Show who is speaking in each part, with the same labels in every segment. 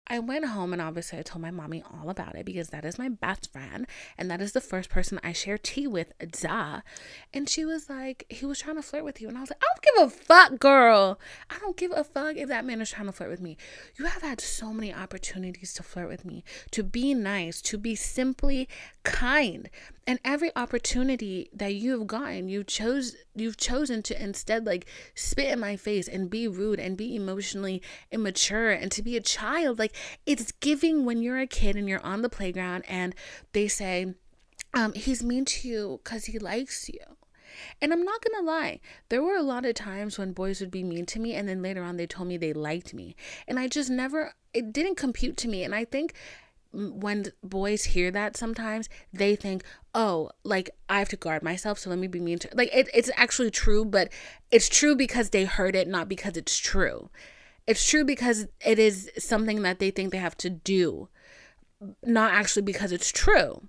Speaker 1: I went home and obviously I told my mommy all about it because that is my best friend and that is the first person I share tea with, duh. And she was like, he was trying to flirt with you. And I was like, I don't give a fuck, girl. I don't give a fuck if that man is trying to flirt with me. You have had so many opportunities to flirt with me, to be nice, to be simply kind. And every opportunity that you have gotten, you've chosen to instead like spit in my face and be rude and be emotionally immature and to be a child. Like, it's giving when you're a kid and you're on the playground and they say, he's mean to you because he likes you. And I'm not gonna lie, there were a lot of times when boys would be mean to me and then later on they told me they liked me. And I just never, it didn't compute to me. And I think when boys hear that sometimes they think, oh, like I have to guard myself, so let me be mean to, like it's actually true, but it's true because they heard it, not because it's true. It's true because it is something that they think they have to do, not actually because it's true.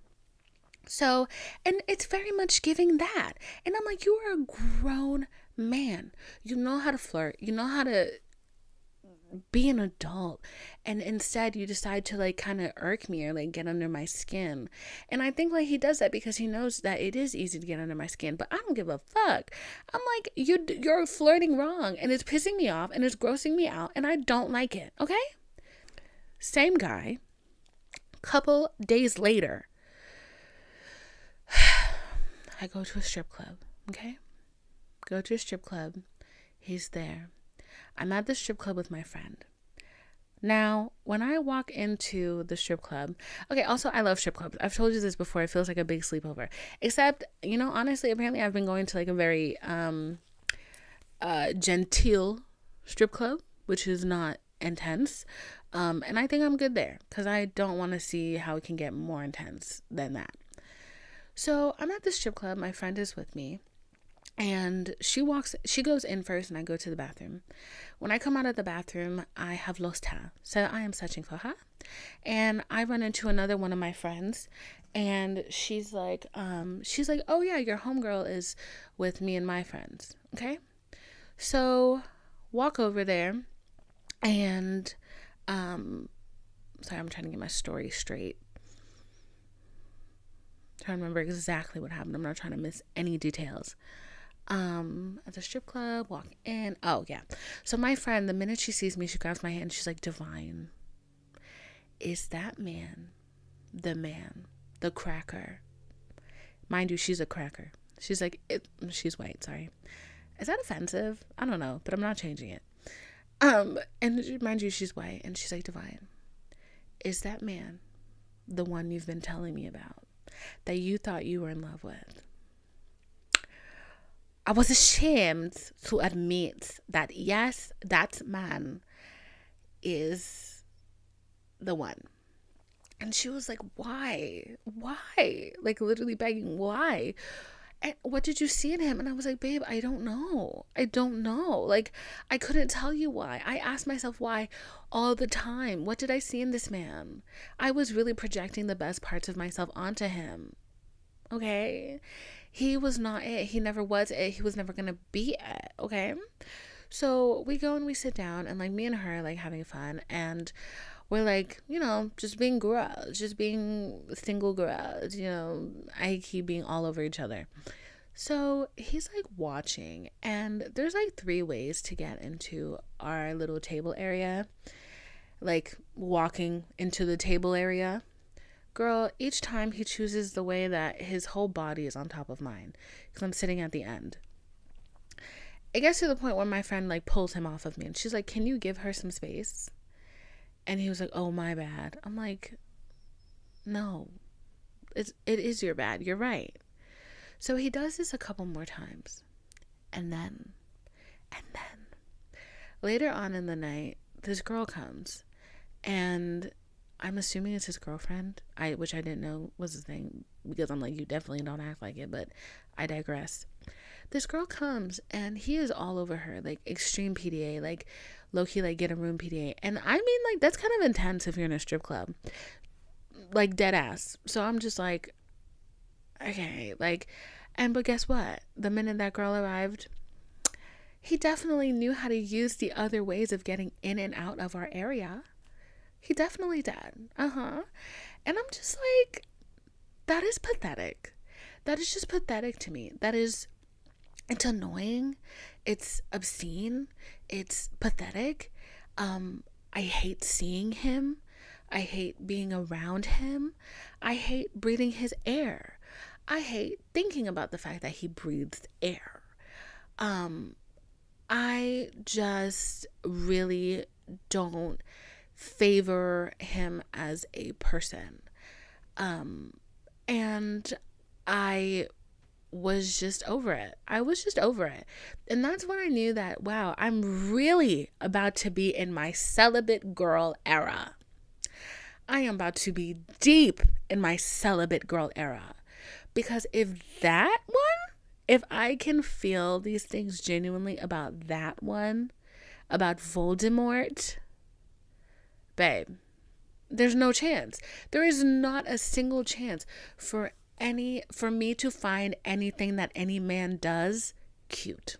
Speaker 1: So, and it's very much giving that. And I'm like, you are a grown man. You know how to flirt. You know how to be an adult. And instead you decide to like kind of irk me or like get under my skin. And I think like he does that because he knows that it is easy to get under my skin, but I don't give a fuck. I'm like, you're flirting wrong and it's pissing me off and it's grossing me out and I don't like it. Okay? Same guy. Couple days later, I go to a strip club. Okay? Go to a strip club. He's there. I'm at the strip club with my friend. Now, when I walk into the strip club, okay, also I love strip clubs. I've told you this before. It feels like a big sleepover. Except, you know, honestly, apparently I've been going to like a very genteel strip club, which is not intense. And I think I'm good there because I don't want to see how it can get more intense than that. So I'm at the strip club. My friend is with me. And she goes in first and I go to the bathroom. When I come out of the bathroom, I have lost her. So I am searching for her. And I run into another one of my friends and she's like, oh yeah, your homegirl is with me and my friends. Okay. So walk over there and, sorry, I'm trying to get my story straight. I'm trying to remember exactly what happened. I'm not trying to miss any details. At the strip club, walk in. Oh yeah. So my friend, the minute she sees me, she grabs my hand. She's like, Divine, is that man, the cracker? Mind you, she's a cracker. She's like, she's white. Sorry. Is that offensive? I don't know, but I'm not changing it. And mind you, she's white. And she's like, Divine, is that man the one you've been telling me about that you thought you were in love with? I was ashamed to admit that, yes, that man is the one. And she was like, why? Why? Like literally begging, why? And what did you see in him? And I was like, babe, I don't know. Like, I couldn't tell you why. I asked myself why all the time. What did I see in this man? I was really projecting the best parts of myself onto him. Okay? He was not it. He never was it. He was never going to be it. Okay? So we go and we sit down and like me and her like having fun and we're like, you know, just being girls, just being single girls, you know, I keep being all over each other. So he's like watching and there's like 3 ways to get into our little table area, like walking into the table area. Girl, each time he chooses the way that his whole body is on top of mine because I'm sitting at the end. It gets to the point where my friend like pulls him off of me and she's like, can you give her some space? And he was like, oh, my bad. I'm like, no, it is your bad. You're right. So he does this a couple more times. And then later on in the night, this girl comes and I'm assuming it's his girlfriend, which I didn't know was his thing because I'm like, you definitely don't act like it, but I digress. This girl comes and he is all over her, like extreme PDA, like low-key, like get a room PDA. And I mean, like, that's kind of intense if you're in a strip club, like dead ass. So I'm just like, okay, like, but guess what? The minute that girl arrived, he definitely knew how to use the other ways of getting in and out of our area. He definitely did. And I'm just like, that is pathetic. That is just pathetic to me. It's annoying. It's obscene. It's pathetic. I hate seeing him. I hate being around him. I hate breathing his air. I hate thinking about the fact that he breathes air. I just really don't favor him as a person. And I was just over it. And that's when I knew that, wow, I'm really about to be in my celibate girl era. I am about to be deep in my celibate girl era. Because if I can feel these things genuinely about that one, about Voldemort, babe, there's no chance. There is not a single chance for me to find anything that any man does cute,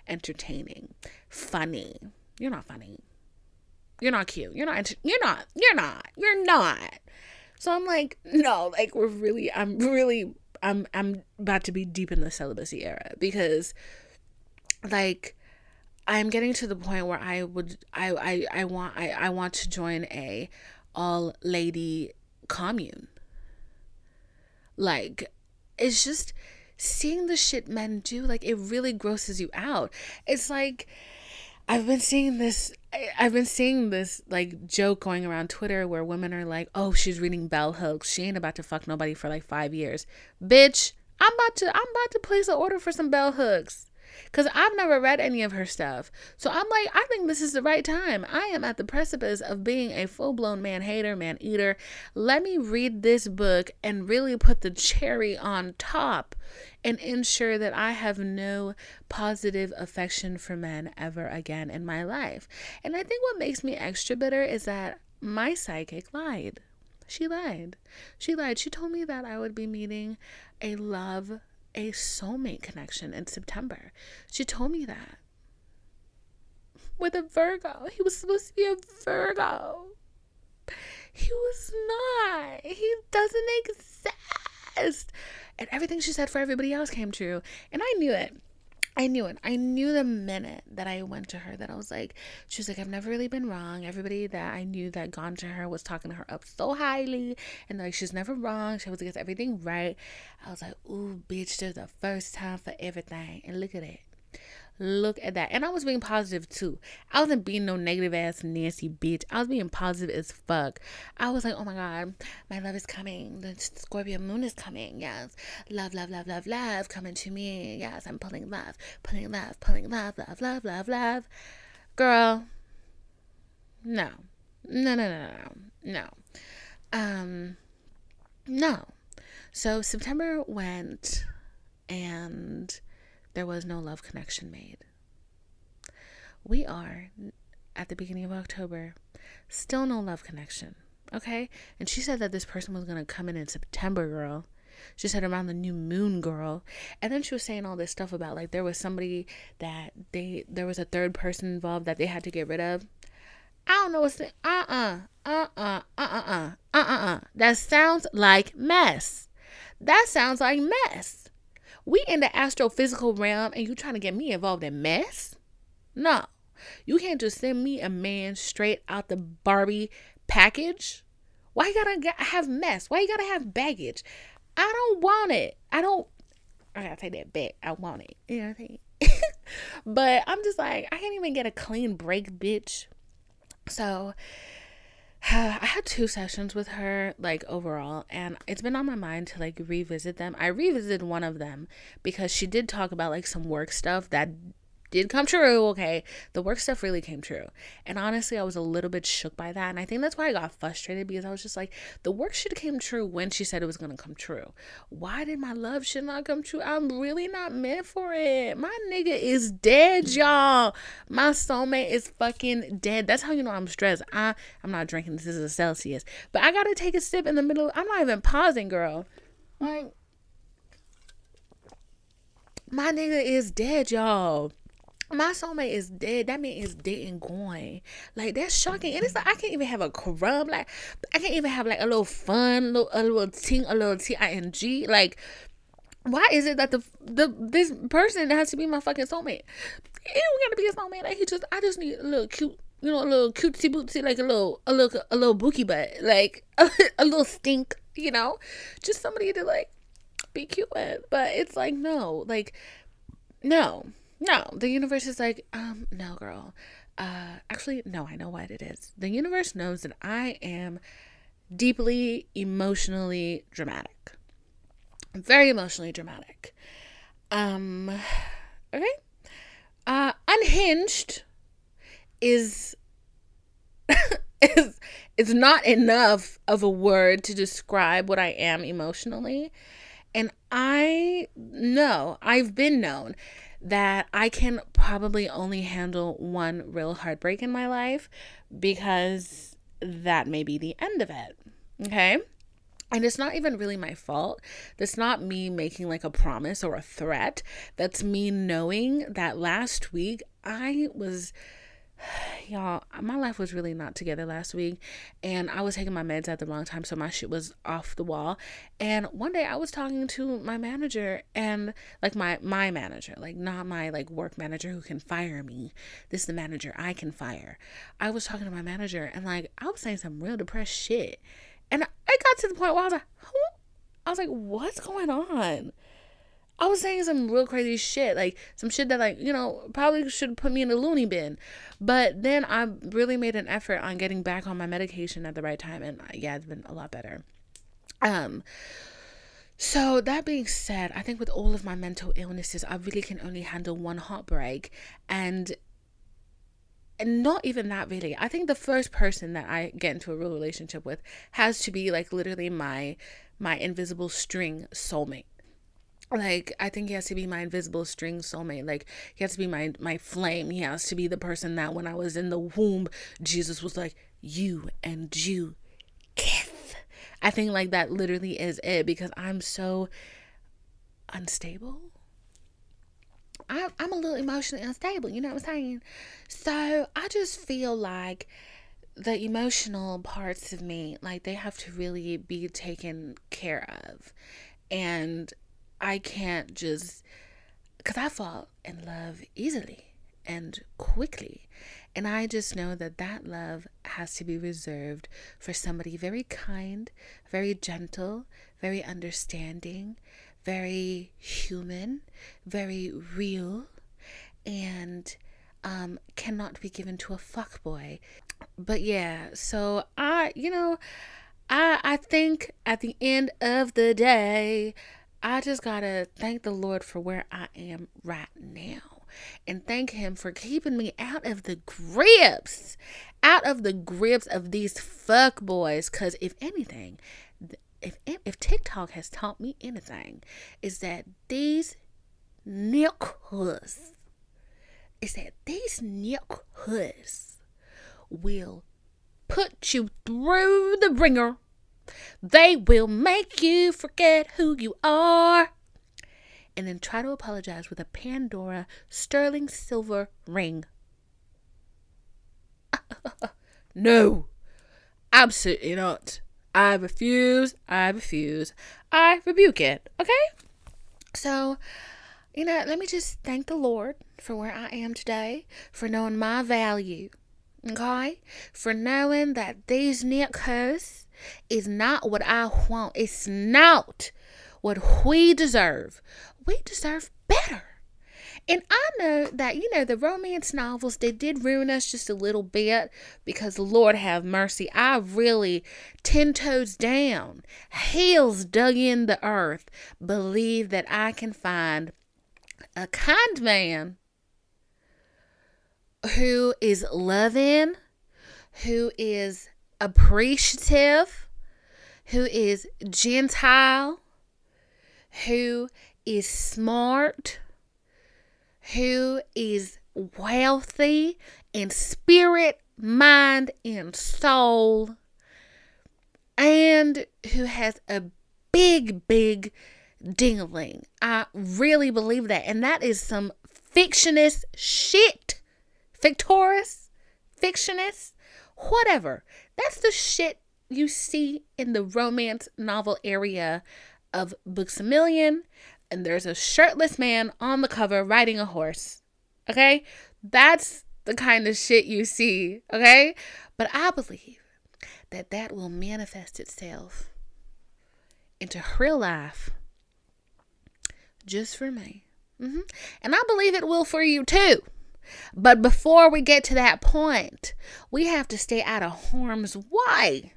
Speaker 1: entertaining, funny. You're not funny. You're not cute. You're not. So I'm like, no, like I'm about to be deep in the celibacy era, because like I'm getting to the point where I want to join a all lady commune. Like, it's just seeing the shit men do, like, it really grosses you out. It's like, I've been seeing this like joke going around Twitter where women are like, oh, she's reading bell hooks. She ain't about to fuck nobody for like 5 years. Bitch, I'm about to place an order for some bell hooks. Because I've never read any of her stuff. So I'm like, I think this is the right time. I am at the precipice of being a full-blown man-hater, man-eater. Let me read this book and really put the cherry on top and ensure that I have no positive affection for men ever again in my life. And I think what makes me extra bitter is that my psychic lied. She lied. She told me that I would be meeting a soulmate connection in September. She told me that. With a Virgo. He was supposed to be a Virgo. He was not. He doesn't exist. And everything she said for everybody else came true. And I knew it. I knew the minute that I went to her that I was like, she was like, I've never really been wrong. Everybody that I knew that gone to her was talking to her up so highly. And like, she's never wrong. She always gets everything right. I was like, ooh, bitch, there's a first time for everything. And look at it. Look at that. And I was being positive too. I wasn't being no negative ass Nancy bitch. I was being positive as fuck. I was like, oh my God, my love is coming. The Scorpio moon is coming. Yes. Love, love, love, love, love coming to me. Yes, I'm pulling love, love, love, love, love. Girl. No. No. So September went and there was no love connection made. We are at the beginning of October, still no love connection. Okay? And she said that this person was going to come in September, girl. She said around the new moon, girl. And then she was saying all this stuff about like there was somebody that there was a third person involved that they had to get rid of. I don't know what's That sounds like mess. We in the astrophysical realm and you trying to get me involved in mess? No. You can't just send me a man straight out the Barbie package. Why you gotta have mess? Why you gotta have baggage? I don't want it. I gotta take that back. I want it. You know what I'm saying? But I'm just like, I can't even get a clean break, bitch. So I had 2 sessions with her, like, overall, and it's been on my mind to, like, revisit them. I revisited one of them because she did talk about, like, some work stuff that did come true, okay? The work stuff really came true. And honestly, I was a little bit shook by that, and I think that's why I got frustrated, because I was just like, the work should have came true when she said it was going to come true. Why did my love shit not come true? I'm really not meant for it. My nigga is dead, y'all. My soulmate is fucking dead. That's how you know I'm stressed. I'm not drinking. This is a Celsius. But I got to take a sip in the middle. I'm not even pausing, girl. Like, my nigga is dead, y'all. My soulmate is dead. That man is dead and gone. Like, that's shocking. And it's like, I can't even have a crumb. Like, I can't even have like a little fun, a little ting, a little ting. Like, why is it that this person has to be my fucking soulmate? It don't gotta be a soulmate. Like, I just need a little cute, a little cutesy bootsy, like a little bookie butt, like a little stink, just somebody to like be cute with. But it's like, no, like, no. The universe is like, no, girl. Actually, no, I know what it is. The universe knows that I am deeply emotionally dramatic. Very emotionally dramatic. Okay. Unhinged is is not enough of a word to describe what I am emotionally. And I've been known that I can probably only handle one real heartbreak in my life, because that may be the end of it. Okay? And it's not even really my fault. That's not me making like a promise or a threat. That's me knowing that last week y'all, my life was really not together last week, and I was taking my meds at the wrong time, so my shit was off the wall. And one day I was talking to my manager, and like my manager, like not my like work manager who can fire me. This is the manager I can fire. I was talking to my manager, and like I was saying some real depressed shit. And I got to the point where I was like, what's going on? I was saying some real crazy shit, like some shit that like, probably should put me in a loony bin. But then I really made an effort on getting back on my medication at the right time. And yeah, it's been a lot better. So that being said, I think with all of my mental illnesses, I really can only handle one heartbreak. And not even that, really. I think the first person that I get into a real relationship with has to be like literally my invisible string soulmate. Like, I think he has to be my invisible string soulmate. Like, he has to be my flame. He has to be the person that when I was in the womb, Jesus was like, you and you kiss. I think like that literally is it, because I'm so unstable. I'm a little emotionally unstable, you know what I'm saying? So I just feel like the emotional parts of me, like they have to really be taken care of. And I can't just, because I fall in love easily and quickly. And I just know that love has to be reserved for somebody very kind, very gentle, very understanding, very human, very real, and cannot be given to a fuckboy. But yeah, so I think at the end of the day, I just gotta thank the Lord for where I am right now, and thank him for keeping me out of the grips of these fuck boys. Because if anything, if TikTok has taught me anything, is that these niggas will put you through the ringer. They will make you forget who you are, and then try to apologize with a Pandora sterling silver ring. No, absolutely not. I refuse. I rebuke it. Okay? So, let me just thank the Lord for where I am today, for knowing my value. Okay? For knowing that these niggas is not what I want. It's not what we deserve. We deserve better. And I know that, the romance novels, they did ruin us just a little bit, because Lord have mercy, I really 10 toes down, heels dug in the earth, believe that I can find a kind man who is loving, who is appreciative, who is gentle, who is smart, who is wealthy in spirit, mind, and soul, and who has a big ding-a-ling. I really believe that. And that is some fictionist shit. Fictorious, fictionist, whatever. That's the shit you see in the romance novel area of Books A Million. And there's a shirtless man on the cover riding a horse. Okay? That's the kind of shit you see. Okay? But I believe that that will manifest itself into real life just for me. And I believe it will for you too. But before we get to that point, we have to stay out of harm's way.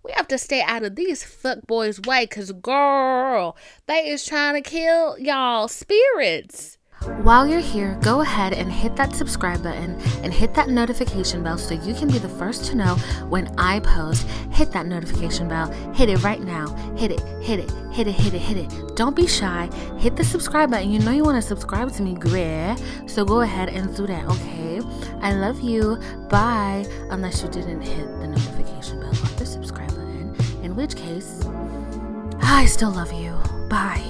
Speaker 1: We have to stay out of these fuckboys' way, because, girl, they is trying to kill y'all spirits. While you're here, go ahead and hit that subscribe button and hit that notification bell so you can be the first to know when I post. Hit that notification bell. Hit it right now. Hit it, hit it, hit it, hit it, hit it. Don't be shy. Hit the subscribe button. You know you want to subscribe to me, girl. So go ahead and do that, okay? I love you. Bye. Unless you didn't hit the notification bell or the subscribe button, in which case, I still love you. Bye.